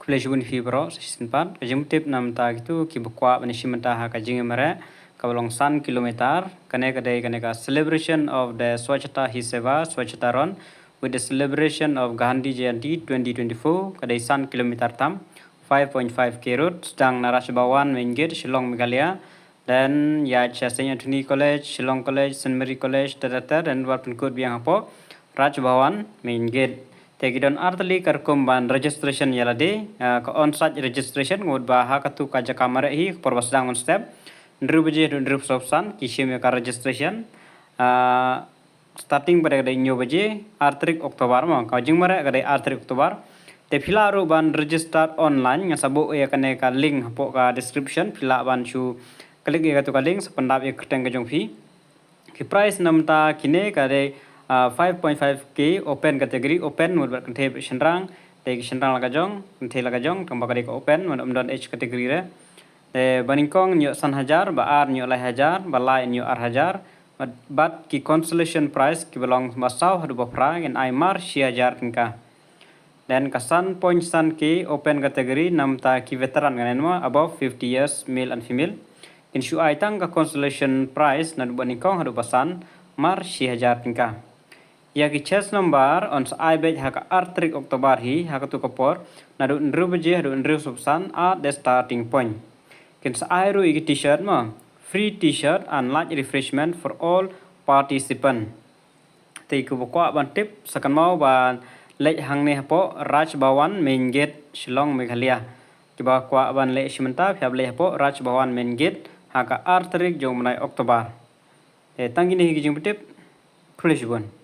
Kulejun fibro sesimpan kajim tip nam ta gitu ki bukwa bani simanta ha kajing mare kabalong san kilometer kane ka celebration of the Swachhata Hi Seva Swachhata Run with the celebration of Gandhi Jayanti 2024 kadai san kilometer tam 5.5 route sedang Naras Bawan main gate Shillong Meghalaya dan ya Saint Anthony College Shillong College St Mary College dan Warpen Kod Biang Hapo Raj Bawan main gate Tegidon artali karkumban registration yalade ka on-site registration ngod baha katu kaja kamera hi perbasdang on step ndru beje ndru sopsan kishim ka registration starting pada kada nyo beje artrik oktober ma ka jingmara kada artrik oktober te phila ro ban register online ngasabo ya kane ka link po ka description phila ban chu klik ya tu ka link sependap ya keteng ka jong phi ki price namta kine kade 5.5k open category open mudbat kante senrang te senrang laga jong kante laga jong tamba kade ko open don h category re te baningkong nyo san hajar ba ar nyo lai hajar ba lai nyo ar hajar but ki consolation prize ki belong masau hadu bapra gen ai mar shi hajar tingka dan kasan point san k open category namta ki veteran nganen mo above 50 years male and female in shu ai tang ka consolation prize na baningkong hadu pasan mar shi hajar tingka ya ki chess number on ai bej haka artrik oktober hi haka tu kapor nadu ndru beje hadu ndru subsan at the starting point kin sa ai ru iki t-shirt ma free t-shirt and large refreshment for all participant te ku bokwa ban tip sakan mau ban lek hang ne hapo Raj Bawan main gate Shillong Meghalaya ki ba kwa ban lek simenta phab le hapo Raj Bawan main gate haka artrik jong manai oktober tangini hi ki jing tip Polish one.